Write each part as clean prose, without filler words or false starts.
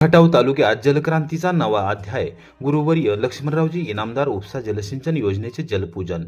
खटाव तालुक्यात जलक्रांतीचा नवा अध्याय. गुरुवर्य लक्ष्मणरावजी इनामदार उपसा जलसिंचन योजनेचे जलपूजन.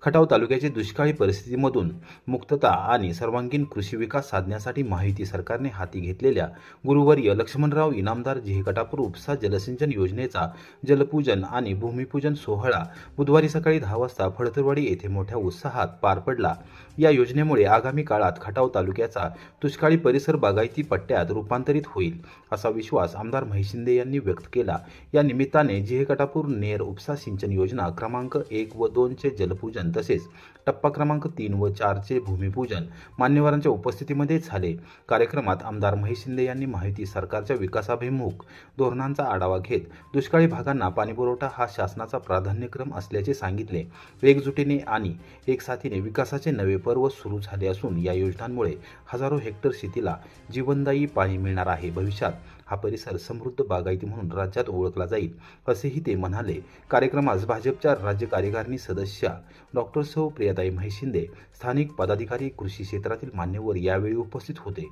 खटाव तालुक्याची दुष्काळी परिस्थितीमधून मुक्तता आणि सर्वांगीण कृषी विकास साधण्यासाठी महायुती सरकारने हाती घेतलेल्या गुरुवर्य लक्ष्मणराव इनामदार जिहेकटापूर उपसा जलसिंचन योजनेचा जलपूजन आणि भूमिपूजन सोहळा बुधवारी सकाळी 10 वाजता फडतरवाडी येथे मोठ्या उत्साहात पार पडला. या योजनेमुळे आगामी काळात खटाव तालुक्याचा दुष्काळी परिसर बागायती पट्ट्यात रूपांतरित होईल असा विश्वास आमदार महिशिंदे यांनी व्यक्त केला. या निमित्ताने जिहेकटापूर नेर उपसा सिंचन योजना क्रमांक 1 व 2 चे जलपूजन तसेच टप्पा क्रमांक 3 व 4 चे भूमिपूजन मान्यवरांच्या उपस्थितीमध्ये झाले. कार्यक्रमात आमदार महिशिंदे यांनी महायुती सरकारच्या विकासाभिमुख धोरणांचा आढावा घेत दुष्काळी भागांना पाणीपुरवठा हा शासनाचा प्राधान्यक्रम असल्याचे सांगितले. एकजुटीने आणि एकसाथीने विकासाचे नवे पर्व सुरू झाले असून या योजनांमुळे हजारो हेक्टर शेतीला जीवनदायी पाणी मिळणार आहे. भविष्यात हा परिसर समृद्ध बागायती म्हणून राज्यात ओळखला जाईल असेही ते म्हणाले. कार्यक्रमास भाजपच्या राज्य कार्यकारिणी सदस्या डॉक्टर सौ प्रियाताई महिशिंदे, स्थानिक पदाधिकारी, कृषी क्षेत्रातील मान्यवर यावेळी उपस्थित होते.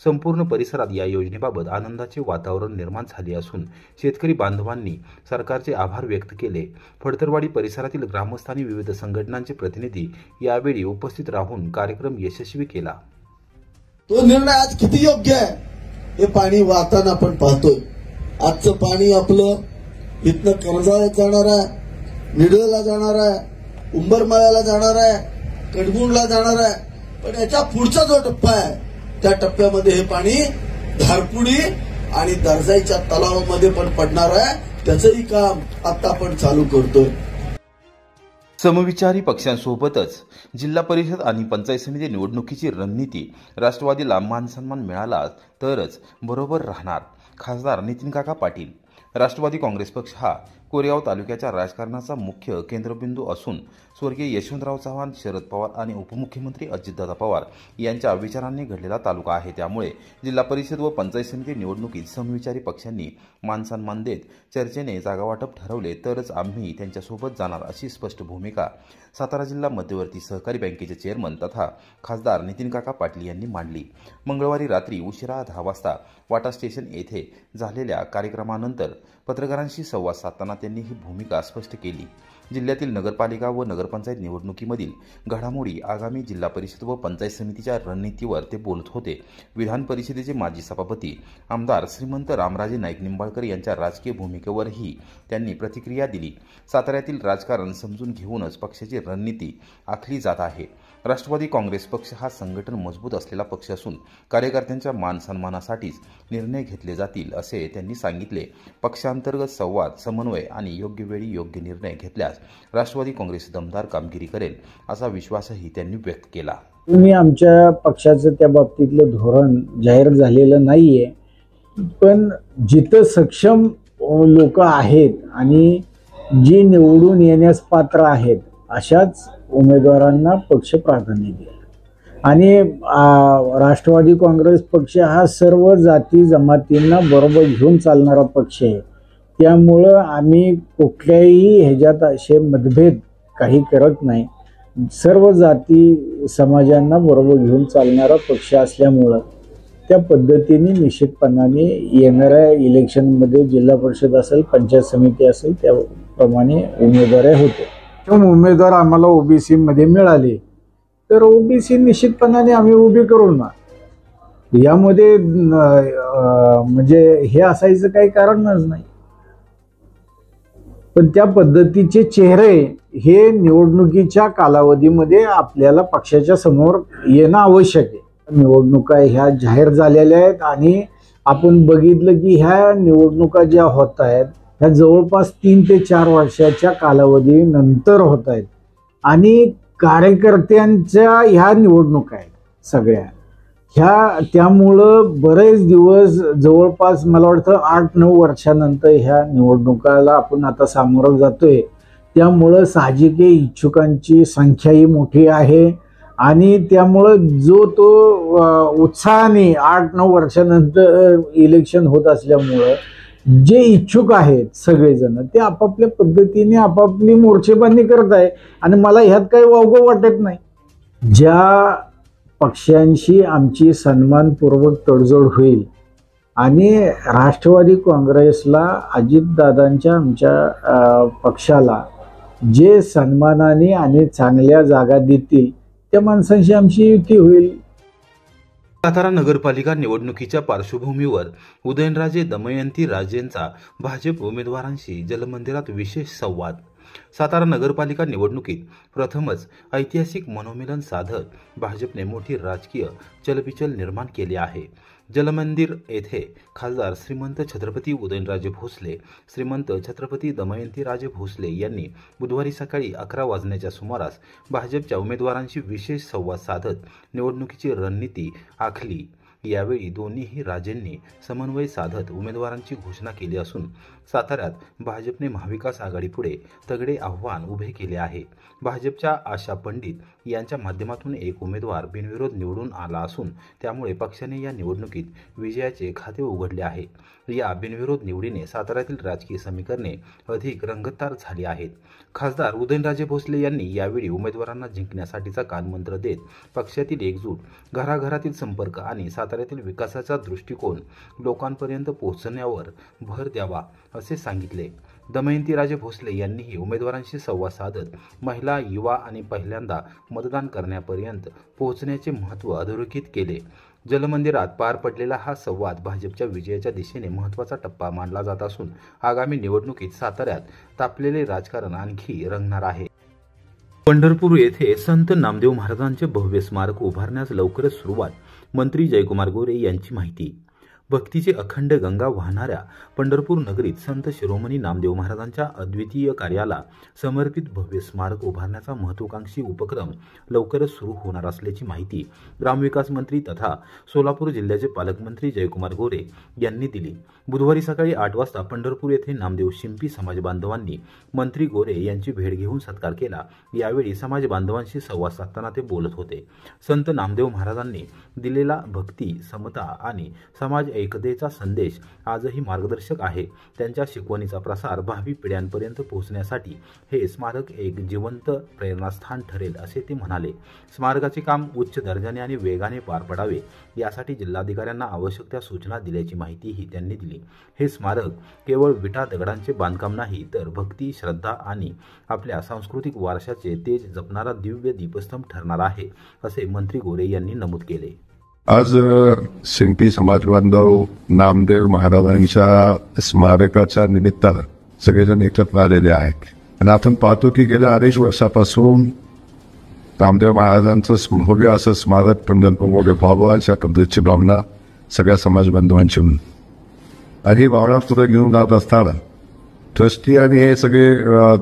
संपूर्ण परिसरात या योजनेबाबत आनंदाचे वातावरण निर्माण झाले असून शेतकरी बांधवांनी सरकारचे आभार व्यक्त केले. फडतरवाडी परिसरातील ग्रामस्थांनी विविध संघटनांचे प्रतिनिधी यावेळी उपस्थित राहून कार्यक्रम यशस्वी केला. तो निर्णय आज किती योग्य आहे हे पाणी वाहताना आपण पाहतोय. आजचं पाणी आपलं इथनं कर्जाला जाणार आहे, निडळला जाणार आहे, उंबरमाळ्याला जाणार आहे, कडगुंडला जाणार आहे. पण याच्या पुढचा जो टप्पा आहे त्या टप्प्यामध्ये हे पाणी धारपुडी आणि दर्जाईच्या तलावामध्ये पण पडणार आहे. त्याचंही काम आता आपण चालू करतोय. समविचारी पक्षांसोबतच जिल्हा परिषद आणि पंचायत समिती निवडणुकीची रणनीती राष्ट्रवादीला मानसन्मान मिळाला तरच बरोबर राहणार. खासदार नितीनकाका पाटील. राष्ट्रवादी काँग्रेस पक्ष हा कोरेगाव तालुक्याच्या राजकारणाचा मुख्य केंद्रबिंदू असून स्वर्गीय यशवंतराव चव्हाण, शरद पवार आणि उपमुख्यमंत्री अजितदादा पवार यांच्या विचारांनी घडलेला तालुका आहे. त्यामुळे जिल्हा परिषद व पंचायत समिती निवडणुकीत समविचारी पक्षांनी मानसन्मान देत चर्चेने जागावाटप ठरवले तरच आम्ही त्यांच्यासोबत जाणार अशी स्पष्ट भूमिका सातारा जिल्हा मध्यवर्ती सहकारी बँकेचे चेअरमन तथा खासदार नितीनकाका पाटील यांनी मांडली. मंगळवारी रात्री उशिरा 10 वाजता वाटा स्टेशन येथे झालेल्या कार्यक्रमानंतर पत्रकारांशी संवाद साधताना त्यांनी ही भूमिका स्पष्ट केली. जिल्ह्यातील नगरपालिका व नगरपंचायत निवडणुकीमधील घडामोडी, आगामी जिल्हा परिषद व पंचायत समितीच्या रणनीतीवर ते बोलत होते. विधान परिषदेचे माजी सभापती आमदार श्रीमंत रामराजे नाईक निंबाळकर यांच्या राजकीय भूमिकेवरही त्यांनी प्रतिक्रिया दिली. साताऱ्यातील राजकारण समजून घेऊनच पक्षाची रणनीती आखली जात आहे. राष्ट्रवादी काँग्रेस पक्ष हा संघटन मजबूत असलेला पक्ष असून कार्यकर्त्यांच्या मान सन्मानासाठीच निर्णय घेतले जातील असे त्यांनी सांगितले. पक्षांतर्गत संवाद, समन्वय आणि योग्य वेळी योग्य निर्णय घेतल्यास राष्ट्रवादी काँग्रेस दमदार कामगिरी करेल असा विश्वासही त्यांनी व्यक्त केला. मी आमच्या पक्षाचं त्या बाबतीतलं धोरण जाहीर झालेलं नाहीये, पण जिथं सक्षम लोक आहेत आणि जी निवडून येण्यास पात्र आहेत अशाच उमेदवारांना पक्ष प्राधान्य देईल. आणि राष्ट्रवादी काँग्रेस पक्ष हा सर्व जाती जमातींना बरोबर घेऊन चालणारा पक्ष आहे. त्यामुळं आम्ही कुठल्याही ह्याच्यात असे मतभेद काही करत नाही. सर्व जाती समाजांना बरोबर घेऊन चालणारा पक्ष असल्यामुळं त्या पद्धतीने निश्चितपणाने येणाऱ्या इलेक्शनमध्ये जिल्हा परिषद असेल, पंचायत समिती असेल त्याप्रमाणे उमेदवार होते. उमेदवार आम्हाला ओबीसी मध्ये मिळाले तर ओबीसी निश्चितपणाने आम्ही उभी करू ना. यामध्ये म्हणजे हे असायचं काही कारणच नाही. पण त्या पद्धतीचे चेहरे हे निवडणुकीच्या कालावधीमध्ये आपल्याला पक्षाच्या समोर येणं आवश्यक आहे. निवडणुका ह्या जाहीर झालेल्या आहेत आणि आपण बघितलं की ह्या निवडणुका ज्या होत आहेत ह्या जवळपास 3 ते 4 वर्षाच्या कालावधीनंतर होत आहेत आणि कार्यकर्त्यांच्या ह्या निवडणुका आहेत सगळ्या ह्या. त्यामुळं बरेच दिवस जवळपास मला वाटतं 8-9 वर्षानंतर ह्या निवडणुकाला आपण आता सामोरं जातोय. त्यामुळं साहजिक इच्छुकांची संख्याही मोठी आहे आणि त्यामुळं जो तो उत्साहाने 8-9 वर्षानंतर इलेक्शन होत असल्यामुळं जे इच्छुक आहेत सगळेजण ते आपापल्या पद्धतीने आपापली मोर्चेबांधणी करत आहे आणि मला ह्यात काही वावगं वाटत नाही. ज्या पक्षांशी आमची सन्मानपूर्वक तडजोड होईल आणि राष्ट्रवादी काँग्रेसला, अजितदादांच्या आमच्या पक्षाला जे सन्मानाने आणि चांगल्या जागा देतील त्या माणसांशी आमची युती होईल. सातारा नगरपालिका निवडणुकीच्या पार्श्वभूमीवर उदयनराजे दमयंती राजेंचा भाजप उमेदवारांशी जलमंदिरात विशेष संवाद. सातारा नगरपालिका निवडणुकीत प्रथमच ऐतिहासिक मनोमिलन साधत भाजपने मोठी राजकीय चलबिचल निर्माण केली आहे. जलमंदिर येथे खासदार श्रीमंत छत्रपती उदयनराजे भोसले, श्रीमंत छत्रपती दमयंतीराजे भोसले यांनी बुधवारी सकाळी 11 वाजण्याच्या सुमारास भाजपच्या उमेदवारांशी विशेष संवाद साधत निवडणुकीची रणनीती आखली. यावेळी दोन्हीही राजेंनी समन्वय साधत उमेदवारांची घोषणा केली असून साताऱ्यात भाजपने महाविकास आघाडीपुढे तगडे आव्हान उभे केले आहे. भाजपच्या आशा पंडित यांच्या माध्यमातून एक उमेदवार बिनविरोध निवडून आला असून त्यामुळे पक्षाने या निवडणुकीत विजयाचे खाते उघडले आहे. या बिनविरोध निवडीने साताऱ्यातील राजकीय समीकरणे अधिक रंगतदार झाली आहेत. खासदार उदयनराजे भोसले यांनी यावेळी उमेदवारांना जिंकण्यासाठीचा कानमंत्र देत पक्षातील एकजूट, घराघरातील संपर्क आणि साताऱ्यातील विकासाचा दृष्टिकोन लोकांपर्यंत पोहोचण्यावर भर द्यावा असे सांगितले. दमयंतीराजे भोसले यांनीही उमेदवारांशी संवाद साधत महिला, युवा आणि पहिल्यांदा मतदान करण्यापर्यंत पोहोचण्याचे महत्त्व अधोरेखित केले. जलमंदिरात पार पडलेला हा संवाद भाजपच्या विजयाच्या दिशेने महत्त्वाचा टप्पा मानला जात असून आगामी निवडणुकीत साताऱ्यात तापलेले राजकारण आणखी रंगणार आहे. पंढरपूर येथे संत नामदेव महाराजांचे भव्य स्मारक उभारण्यास लवकरच सुरुवात. मंत्री जयकुमार गोरे यांची माहिती. भक्तीचे अखंड गंगा वाहणाऱ्या पंढरपूर नगरीत संत शिरोमणी नामदेव महाराजांच्या अद्वितीय कार्याला समर्पित भव्य स्मारक उभारण्याचा महत्त्वाकांक्षी उपक्रम लवकरच सुरू होणार असल्याची माहिती ग्रामविकास मंत्री तथा सोलापूर जिल्ह्याचे पालकमंत्री जयकुमार गोरे यांनी दिली. बुधवारी सकाळी 8 वाजता पंढरपूर येथे नामदेव शिंपी समाज बांधवांनी मंत्री गोरे यांची भेट घेऊन सत्कार केला. यावेळी समाज बांधवांशी संवाद साधताना ते बोलत होते. संत नामदेव महाराजांनी दिलेला भक्ती, समता आणि समाज एकतेचा संदेश आजही मार्गदर्शक आहे. त्यांच्या शिकवणीचा प्रसार भावी पिढ्यांपर्यंत पोहोचण्यासाठी हे स्मारक एक जिवंत प्रेरणास्थान ठरेल असे ते म्हणाले. स्मारकाचे काम उच्च दर्जाने आणि वेगाने पार पडावे यासाठी जिल्हाधिकाऱ्यांना आवश्यक त्या सूचना दिल्याची माहितीही त्यांनी दिली. हे स्मारक केवळ विटा दगडांचे बांधकाम नाही तर भक्ती, श्रद्धा आणि आपल्या सांस्कृतिक वारशाचे तेज जपणारा दिव्य दीपस्तंभ ठरणार आहे असे मंत्री गोरे यांनी नमूद केले. आज शिंपी समाज बांधव नामदेव महाराजांच्या स्मारकाच्या निमित्तानं सगळेजण एकत्र आलेले आहेत आणि आपण पाहतो की गेल्या 2.5 वर्षापासून नामदेव महाराजांचं भव्य असं स्मारक पंढरपूरमध्ये व्हावं अशा पद्धतीची भावना सगळ्या समाज बांधवांची होती आणि ही भावना पुढे घेऊन जात असताना ट्रस्टी आणि हे सगळे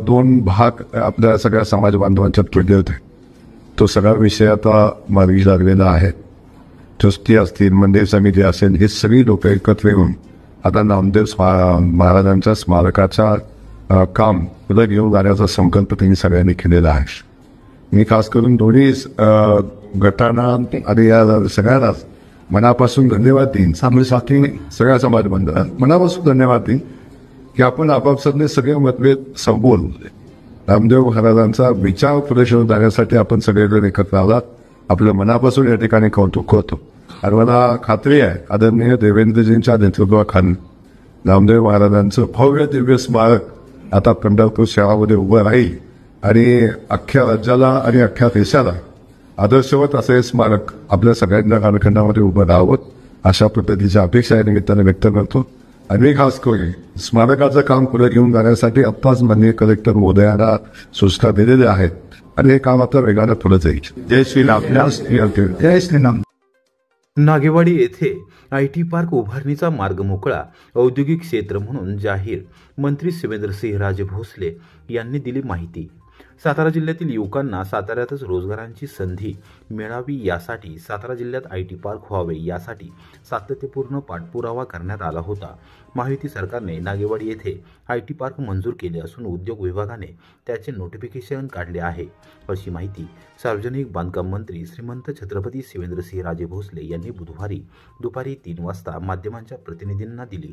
2 भाग आपल्या सगळ्या समाज बांधवांच्यात पडले होते. तो सगळा विषय आता मार्गी लागलेला आहे. ट्रस्टी असतील, मंदिर समिती असेल, हे सगळी लोक एकत्र येऊन आता नामदेव महाराजांच्या स्मारकाचा काम पुढे घेऊन जाण्याचा संकल्प त्यांनी सगळ्यांनी केलेला आहे. मी खास करून दोन्ही गटांना आणि या सगळ्यांनाच मनापासून धन्यवाद देईन. साथी सगळ्या समाज बांधवांना मनापासून धन्यवाद देईन की आपण आपापसातले सगळे मतभेद संपवून नामदेव महाराजांचा विचार पुढे घेऊन जाण्यासाठी आपण सगळेजण एकत्र आलात. आपलं मनापासून या ठिकाणी कौतुक होतं आणि मला खात्री आहे आदरणीय देवेंद्रजींच्या नेतृत्वाखाली नामदेव महाराजांचं भव्य दिव्य स्मारक आता पंढरपूर शहरामध्ये उभं राहील आणि अख्ख्या राज्याला आणि अख्ख्या देशाला आदर्शवत असं हे स्मारक आपल्या सगळ्यांच्या कालखंडामध्ये उभं राहावं अशा पद्धतीची अपेक्षा या निमित्ताने व्यक्त करतो. आणि मी खास करून स्मारकाचं काम पुढे घेऊन जाण्यासाठी आत्ताच माननीय कलेक्टर महोदयांना सूचना दिलेल्या आहेत आणि हे काम आता वेगाने पुढे जाईल. जय श्रीराम. जय श्रीराम. नागेवाडी येथे IT पार्क उभारणीचा मार्ग मोकळा, औद्योगिक क्षेत्र म्हणून जाहीर. मंत्री शिवेंद्रसिंहराजे भोसले यांनी दिली माहिती. सातारा जिल्ह्यातील युवकांना साताऱ्यातच रोजगारांची संधी मिळावी यासाठी सातारा जिल्ह्यात IT पार्क व्हावे यासाठी सातत्यपूर्ण पाठपुरावा करण्यात आला होता. महायुती सरकारने नागेवाडी येथे IT पार्क मंजूर केले असून उद्योग विभागाने त्याचे नोटिफिकेशन काढले आहे, अशी माहिती सार्वजनिक बांधकाम मंत्री श्रीमंत छत्रपती शिवेंद्रसिंह राजे भोसले यांनी बुधवारी दुपारी 3 वाजता माध्यमांच्या प्रतिनिधींना दिली.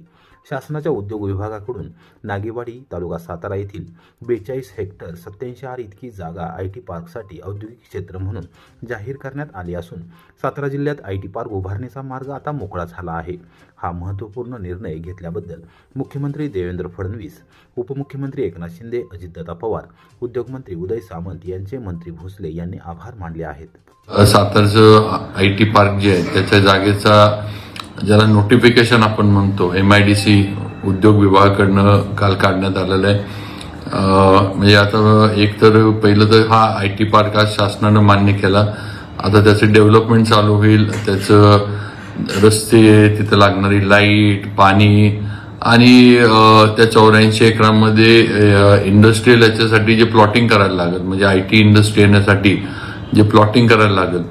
शासनाच्या उद्योग विभागाकडून नागेवाडी तालुका सातारा येथील 42 हेक्टर 87 आर इतकी जागा IT पार्कसाठी औद्योगिक क्षेत्र म्हणून जाहीर करण्यात आली असून सातारा जिल्ह्यात IT पार्क उभारणीचा मार्ग आता मोकळा झाला आहे. हा महत्त्वपूर्ण निर्णय घेतल्याबद्दल मुख्यमंत्री देवेंद्र फडणवीस, उपमुख्यमंत्री एकनाथ शिंदे, अजितदादा पवार, उद्योगमंत्री उदय सामंत यांचे मंत्री भोसले यांनी आभार मानले आहेत. सातारचं IT पार्क जे आहे त्याच्या जागेचा ज्याला नोटिफिकेशन आपण म्हणतो MIDC उद्योग विभागाकडनं काल काढण्यात आलेलं आहे. म्हणजे आता एक तर पहिलं तर हा IT पार्क आज शासनानं मान्य केला. आता त्याचं डेव्हलपमेंट चालू होईल. त्याचं रस्ते, तिथं लागणारी लाईट, पाणी आणि त्या 84 एकरांमध्ये इंडस्ट्रियल याच्यासाठी जे प्लॉटिंग करायला लागेल, म्हणजे IT इंडस्ट्री येण्यासाठी जे प्लॉटिंग करायला लागेल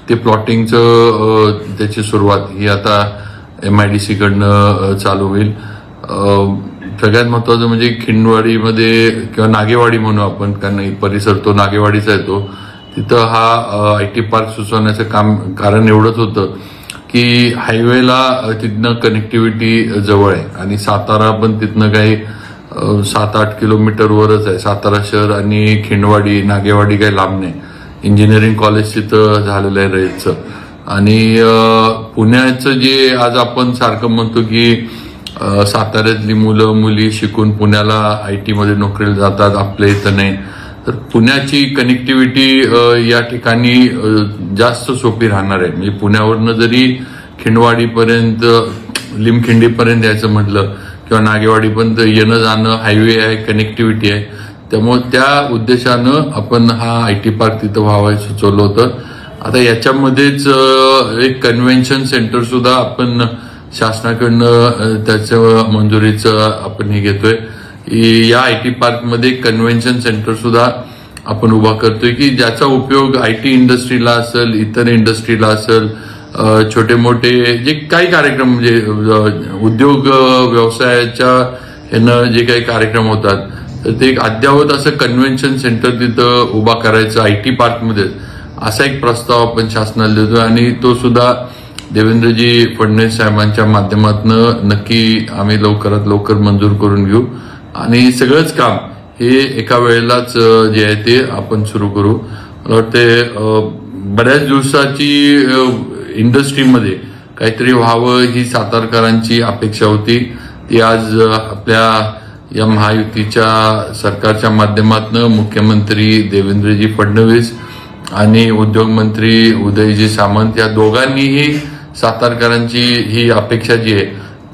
ते प्लॉटिंगचं त्याची सुरुवात ही आता MIDC कडनं चालू होईल. सगळ्यात महत्त्वाचं म्हणजे खिंडवाडीमध्ये किंवा नागेवाडी म्हणू आपण, कारण परिसर तो नागेवाडीचा येतो, तिथं हा IT पार्क सुचवण्याचं कारण एवढंच होतं की हायवेला तिथनं कनेक्टिव्हिटी जवळ आहे आणि सातारा पण तिथनं काही 7-8 किलोमीटरवरच आहे. सातारा शहर आणि खिंडवाडी, नागेवाडी काही लांब नाही. इंजिनिअरिंग कॉलेज तिथं झालेलं आहे रयतचं. आणि पुण्याचं जे आज आपण सारखं म्हणतो की साताऱ्यातली मुलं मुली शिकून पुण्याला IT मध्ये नोकरीला जातात, आपल्या इथं नाही, तर पुण्याची कनेक्टिव्हिटी या ठिकाणी जास्त सोपी राहणार आहे. म्हणजे पुण्यावरनं जरी खिंडवाडीपर्यंत, लिमखिंडीपर्यंत यायचं म्हटलं किंवा नागेवाडीपर्यंत येणं जाणं हायवे आहे, कनेक्टिव्हिटी आहे. त्यामुळे त्या उद्देशानं आपण हा IT पार्क तिथं व्हावं सुचवलं होतं. आता याच्यामध्येच एक कन्व्हेन्शन सेंटर सुद्धा आपण शासनाकडनं त्याच्या मंजुरीचं आपण हे घेतोय. या IT पार्कमध्ये कन्व्हेन्शन सेंटर सुद्धा आपण उभा करतोय की ज्याचा उपयोग IT इंडस्ट्रीला असेल, इतर इंडस्ट्रीला असेल, छोटे मोठे जे काही कार्यक्रम म्हणजे उद्योग व्यवसायाच्या ह्यानं जे काही कार्यक्रम होतात तर ते एक अद्ययावत असं कन्व्हेन्शन सेंटर तिथं उभा करायचं IT पार्कमध्ये, असा एक प्रस्ताव आपण शासनाला देतोय. आणि तो सुद्धा देवेंद्रजी फडणवीस साहेबांच्या माध्यमातून नक्की आम्ही लवकरात लवकर मंजूर करून घेऊ आणि सगळंच काम हे एका वेळेलाच जे आहे ते आपण सुरू करू. मला वाटते बऱ्याच दिवसाची इंडस्ट्रीमध्ये काहीतरी व्हावं ही सातारकरांची अपेक्षा होती. ती आज आपल्या या महायुतीच्या सरकारच्या माध्यमातून मुख्यमंत्री देवेंद्रजी फडणवीस आणि उद्योग मंत्री उदयजी सामंत या दोघांनीही सातारकरांची ही अपेक्षा जी आहे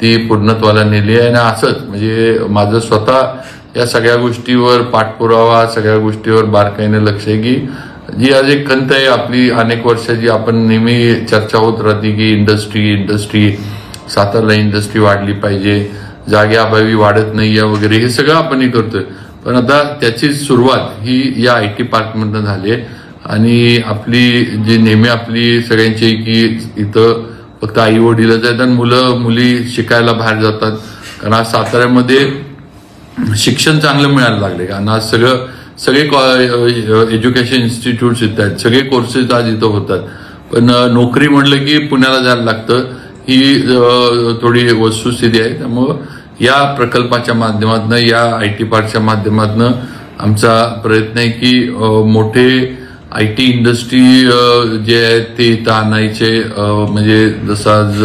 ती पूर्णत्वाला नेली आहे. आणि असंच म्हणजे माझं स्वतः या सगळ्या गोष्टीवर पाठपुरावा, सगळ्या गोष्टीवर बारकाईने लक्ष आहे की जी आज एक खंत आहे आपली अनेक वर्षाची, आपण नेहमी चर्चा होत राहते की इंडस्ट्री सातारला इंडस्ट्री वाढली पाहिजे, जागेअभावी वाढत नाही आहे वगैरे, हे सगळं आपण करतोय. पण आता त्याची सुरुवात ही या IT पार्कमधून झाली आहे. आणि आपली जी नेहमी आपली सगळ्यांची की इथं फक्त आई वडीलच आहेत आणि मुलं मुली शिकायला बाहेर जातात, कारण आज साताऱ्यामध्ये शिक्षण चांगलं मिळायला लागले. कारण आज सगळे एज्युकेशन इन्स्टिट्यूट्स इथं आहेत, सगळे कोर्सेस आज इथं होतात. पण नोकरी म्हटलं की पुण्याला जायला लागतं, ही थोडी वस्तुस्थिती आहे. त्यामुळं या प्रकल्पाच्या माध्यमातून, या IT पार्कच्या माध्यमातून आमचा प्रयत्न आहे की मोठे IT इंडस्ट्री जे आहे ते इथं आणायचे. म्हणजे जसं आज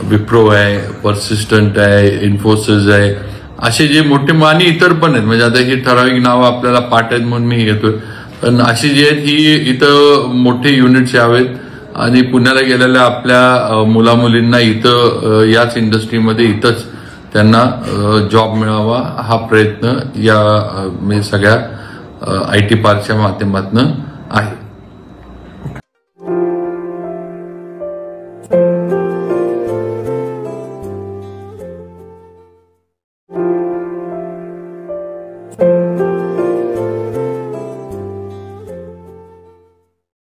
विप्रो आहे, पर्सिस्टंट आहे, इन्फोसिस आहे, असे जे मोठे आणि इतर पण आहेत. म्हणजे आता ही ठराविक नावं आपल्याला पाठ आहेत म्हणून मी घेतोय, पण अशी जी आहेत ही इथं मोठे युनिट्स यावेत आणि पुण्याला गेलेल्या आपल्या मुलामुलींना इथं याच इंडस्ट्रीमध्ये इथंच त्यांना जॉब मिळावा हा प्रयत्न या सगळ्या IT पार्कच्या माध्यमातून आहे. Thank you.